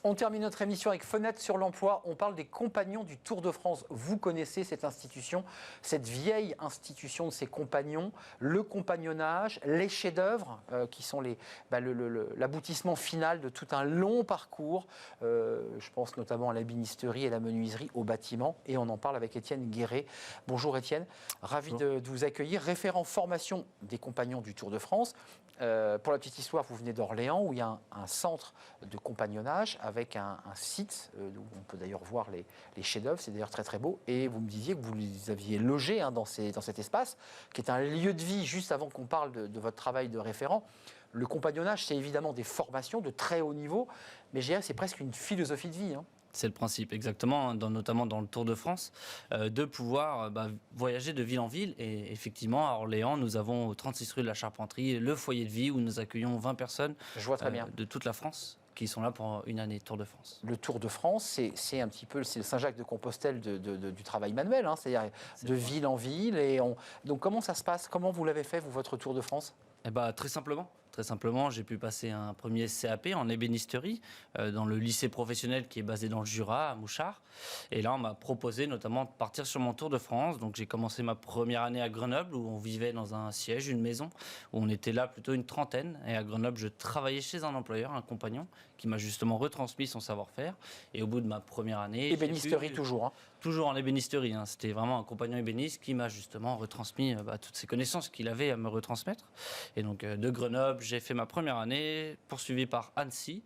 On termine notre émission avec Fenêtre sur l'emploi. On parle des compagnons du Tour de France. Vous connaissez cette institution, cette vieille institution de ces compagnons, le compagnonnage, les chefs-d'œuvre qui sont l'aboutissement final de tout un long parcours. Je pense notamment à l'ébénisterie et la menuiserie au bâtiment. Et on en parle avec Étienne Guéret. Bonjour Étienne, ravi de vous accueillir. Référent formation des compagnons du Tour de France. Pour la petite histoire, vous venez d'Orléans où il y a un centre de compagnonnage avec un site où on peut d'ailleurs voir les chefs-d'œuvre, c'est d'ailleurs très très beau. Et vous me disiez que vous les aviez logés dans cet espace, qui est un lieu de vie, juste avant qu'on parle de votre travail de référent. Le compagnonnage, c'est évidemment des formations de très haut niveau, mais je dirais que c'est presque une philosophie de vie. C'est le principe, exactement, notamment dans le Tour de France, de pouvoir voyager de ville en ville. Et effectivement, à Orléans, nous avons au 36 rue de la Charpenterie le foyer de vie où nous accueillons 20 personnes de toute la France qui sont là pour une année Tour de France. Le Tour de France, c'est un petit peu le Saint-Jacques-de-Compostelle du travail manuel, c'est-à-dire de ville en ville. Donc comment ça se passe? Comment vous l'avez fait, vous, votre Tour de France? Très simplement. Très simplement, j'ai pu passer un premier CAP en ébénisterie dans le lycée professionnel qui est basé dans le Jura, à Mouchard. Et là, on m'a proposé notamment de partir sur mon Tour de France. Donc, j'ai commencé ma première année à Grenoble où on vivait dans un siège, une maison, où on était là plutôt une trentaine. Et à Grenoble, je travaillais chez un employeur, un compagnon, qui m'a justement retransmis son savoir-faire. Et au bout de ma première année... Ébénisterie toujours. Toujours en ébénisterie. C'était vraiment un compagnon ébéniste qui m'a justement retransmis toutes ces connaissances qu'il avait à me retransmettre. Et donc, de Grenoble, j'ai fait ma première année, poursuivi par Annecy,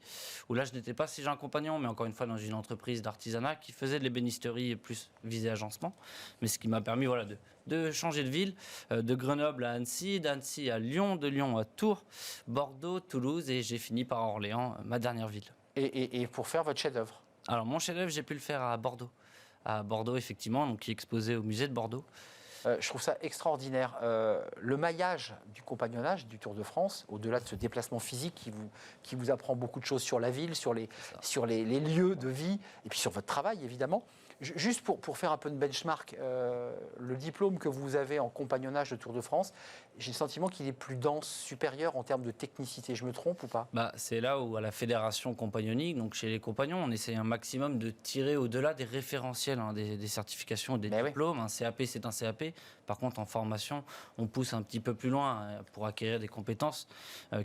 où là, je n'étais pas si j'ai un compagnon, mais encore une fois dans une entreprise d'artisanat qui faisait de l'ébénisterie plus visée agencement. Mais ce qui m'a permis de changer de ville, de Grenoble à Annecy, d'Annecy à Lyon, de Lyon à Tours, Bordeaux, Toulouse, et j'ai fini par Orléans, ma dernière ville. Et pour faire votre chef-d'œuvre? Alors, mon chef-d'œuvre, j'ai pu le faire à Bordeaux. À Bordeaux, effectivement, donc, qui est exposé au musée de Bordeaux. Je trouve ça extraordinaire. Le maillage du compagnonnage du Tour de France, au-delà de ce déplacement physique qui vous apprend beaucoup de choses sur la ville, sur les lieux de vie, et puis sur votre travail, évidemment. Juste pour faire un peu de benchmark, le diplôme que vous avez en compagnonnage de Tour de France, j'ai le sentiment qu'il est plus dense, supérieur en termes de technicité. Je me trompe ou pas? C'est là où, à la fédération compagnonique, donc chez les compagnons, on essaie un maximum de tirer au-delà des référentiels, des certifications, des diplômes. Un CAP, c'est un CAP. Par contre, en formation, on pousse un petit peu plus loin pour acquérir des compétences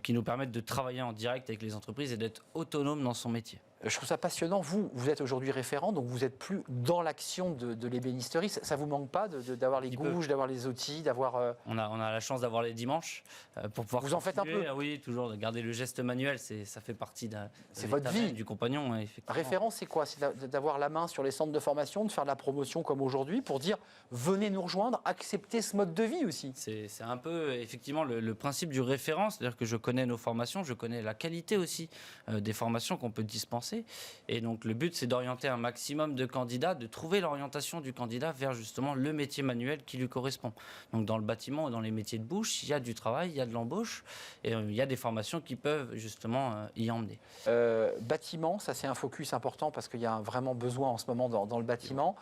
qui nous permettent de travailler en direct avec les entreprises et d'être autonome dans son métier. Je trouve ça passionnant. Vous êtes aujourd'hui référent, donc vous n'êtes plus dans l'action de l'ébénisterie. Ça ne vous manque pas d'avoir les gouges, d'avoir les outils, d'avoir... On a la chance d'avoir les dimanches pour pouvoir... Vous en faites un peu? Oui, toujours. De garder le geste manuel, ça fait partie c'est votre vie du compagnon. Effectivement. Référent, c'est quoi? C'est d'avoir la main sur les centres de formation, de faire de la promotion comme aujourd'hui, pour dire venez nous rejoindre, acceptez ce mode de vie aussi. C'est un peu, effectivement, le principe du référent. C'est-à-dire que je connais nos formations, je connais la qualité aussi des formations qu'on peut dispenser. Et donc le but, c'est d'orienter un maximum de candidats, de trouver l'orientation du candidat vers justement le métier manuel qui lui correspond. Donc dans le bâtiment ou dans les métiers de bouche, il y a du travail, il y a de l'embauche et il y a des formations qui peuvent justement y emmener. Bâtiment, ça c'est un focus important parce qu'il y a vraiment besoin en ce moment dans le bâtiment.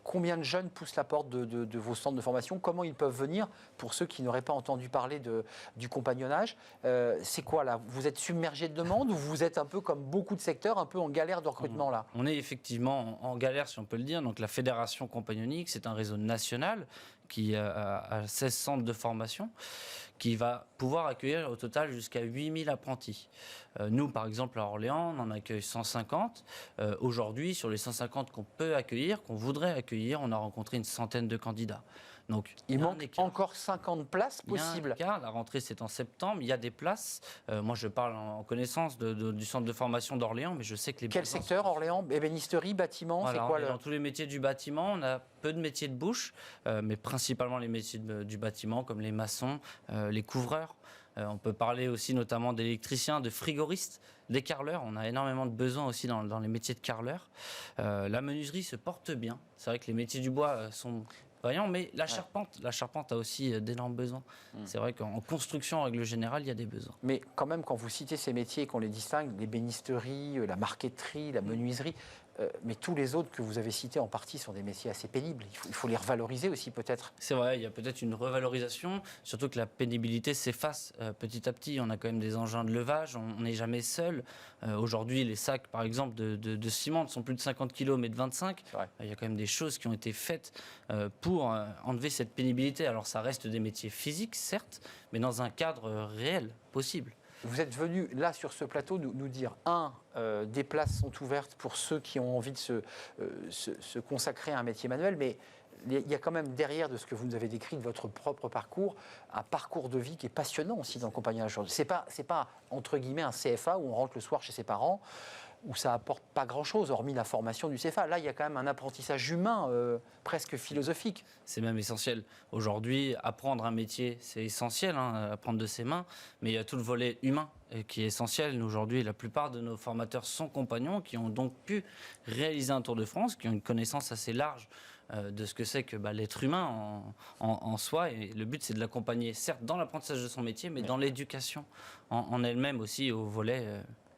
Combien de jeunes poussent la porte de vos centres de formation? Comment ils peuvent venir pour ceux qui n'auraient pas entendu parler du compagnonnage? C'est quoi là? Vous êtes submergé de demandes ou vous êtes un peu comme beaucoup de secteurs, un peu en galère de recrutement là? On est effectivement en galère, si on peut le dire. Donc la Fédération compagnonique, c'est un réseau national qui a 16 centres de formation, qui va pouvoir accueillir au total jusqu'à 8000 apprentis. Nous, par exemple, à Orléans, on en accueille 150. Aujourd'hui, sur les 150 qu'on peut accueillir, qu'on voudrait accueillir, on a rencontré une centaine de candidats. Donc, il manque encore 50 places possibles. La rentrée, c'est en septembre. Il y a des places. Moi, je parle en connaissance du centre de formation d'Orléans, mais je sais que les... Quel secteur, Orléans? Ébénisterie, bâtiment, voilà, c'est quoi dans tous les métiers du bâtiment, on a peu de métiers de bouche, mais principalement les métiers du bâtiment, comme les maçons, les couvreurs. On peut parler aussi notamment d'électriciens, de frigoristes, des carreleurs. On a énormément de besoins aussi dans les métiers de carreleurs. La menuiserie se porte bien. C'est vrai que les métiers du bois sont... voyons, mais la charpente a aussi d'énormes besoins. C'est vrai qu'en construction, en règle générale, il y a des besoins. Mais quand même, quand vous citez ces métiers et qu'on les distingue, l'ébénisterie, la marqueterie, la menuiserie, mais tous les autres que vous avez cités en partie sont des métiers assez pénibles. Il faut les revaloriser aussi peut-être. C'est vrai, il y a peut-être une revalorisation, surtout que la pénibilité s'efface petit à petit. On a quand même des engins de levage, on n'est jamais seul. Aujourd'hui, les sacs, par exemple, de ciment ne sont plus de 50 kg, mais de 25. Il y a quand même des choses qui ont été faites pour enlever cette pénibilité. Alors ça reste des métiers physiques, certes, mais dans un cadre réel, possible. Vous êtes venu là sur ce plateau nous dire, des places sont ouvertes pour ceux qui ont envie de se consacrer à un métier manuel, mais il y a quand même derrière de ce que vous nous avez décrit de votre propre parcours, un parcours de vie qui est passionnant aussi dans le compagnonnage. C'est pas entre guillemets un CFA où on rentre le soir chez ses parents, où ça apporte pas grand-chose, hormis la formation du CFA. Là, il y a quand même un apprentissage humain, presque philosophique. C'est même essentiel. Aujourd'hui, apprendre un métier, c'est essentiel, apprendre de ses mains, mais il y a tout le volet humain qui est essentiel. Aujourd'hui, la plupart de nos formateurs sont compagnons, qui ont donc pu réaliser un Tour de France, qui ont une connaissance assez large de ce que c'est que l'être humain en soi. Et le but, c'est de l'accompagner, certes, dans l'apprentissage de son métier, mais dans l'éducation en elle-même aussi, au volet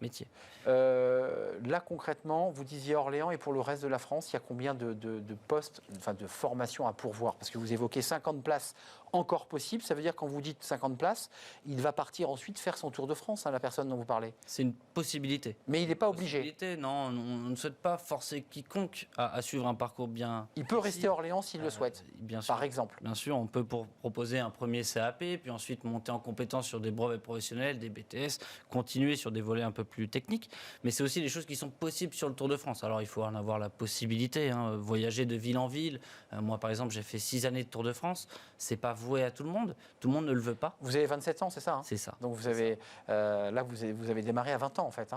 métier. Là, concrètement, vous disiez Orléans et pour le reste de la France, il y a combien de postes, enfin de formations à pourvoir? Parce que vous évoquez 50 places encore possibles. Ça veut dire quand vous dites 50 places, il va partir ensuite faire son Tour de France, la personne dont vous parlez. C'est une possibilité. Mais il n'est pas obligé. Non, on ne souhaite pas forcer quiconque à suivre un parcours bien. Il peut rester à Orléans s'il le souhaite, bien sûr, par exemple. Bien sûr, on peut proposer un premier CAP, puis ensuite monter en compétence sur des brevets professionnels, des BTS, continuer sur des volets un peu plus techniques. Mais c'est aussi des choses qui sont possibles sur le Tour de France. Alors il faut en avoir la possibilité, voyager de ville en ville. Moi, par exemple, j'ai fait 6 années de Tour de France. C'est pas voué à tout le monde ne le veut pas. Vous avez 27 ans, c'est ça? C'est ça. Donc vous avez, là, vous avez démarré à 20 ans en fait.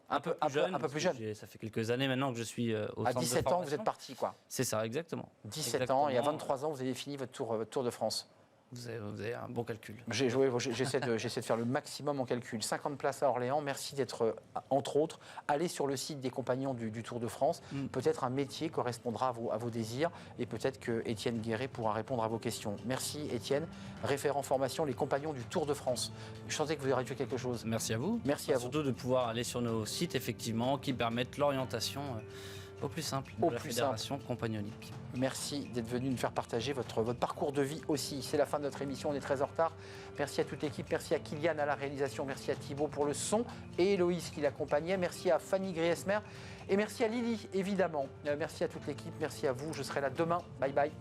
Un peu plus jeune. Ça fait quelques années maintenant que je suis au centre de formation. À 17 ans, vous êtes parti, quoi. C'est ça, exactement. 17 ans, et à 23 ans, vous avez fini votre Tour de France. Vous avez un bon calcul. J'essaie de faire le maximum en calcul. 50 places à Orléans. Merci d'être, entre autres, allé sur le site des compagnons du Tour de France. Peut-être un métier correspondra à vos désirs et peut-être que Étienne Guéret pourra répondre à vos questions. Merci Étienne, référent formation, les compagnons du Tour de France. Je sentais que vous avez rajouté quelque chose. Merci à vous. Merci à vous. Surtout de pouvoir aller sur nos sites, effectivement, qui permettent l'orientation au plus simple de la fédération compagnonique. Merci d'être venu nous faire partager votre parcours de vie aussi. C'est la fin de notre émission, on est très en retard. Merci à toute l'équipe, merci à Kylian à la réalisation, merci à Thibaut pour le son et Héloïse qui l'accompagnait. Merci à Fanny Griesmer et merci à Lily, évidemment. Merci à toute l'équipe, merci à vous. Je serai là demain. Bye bye.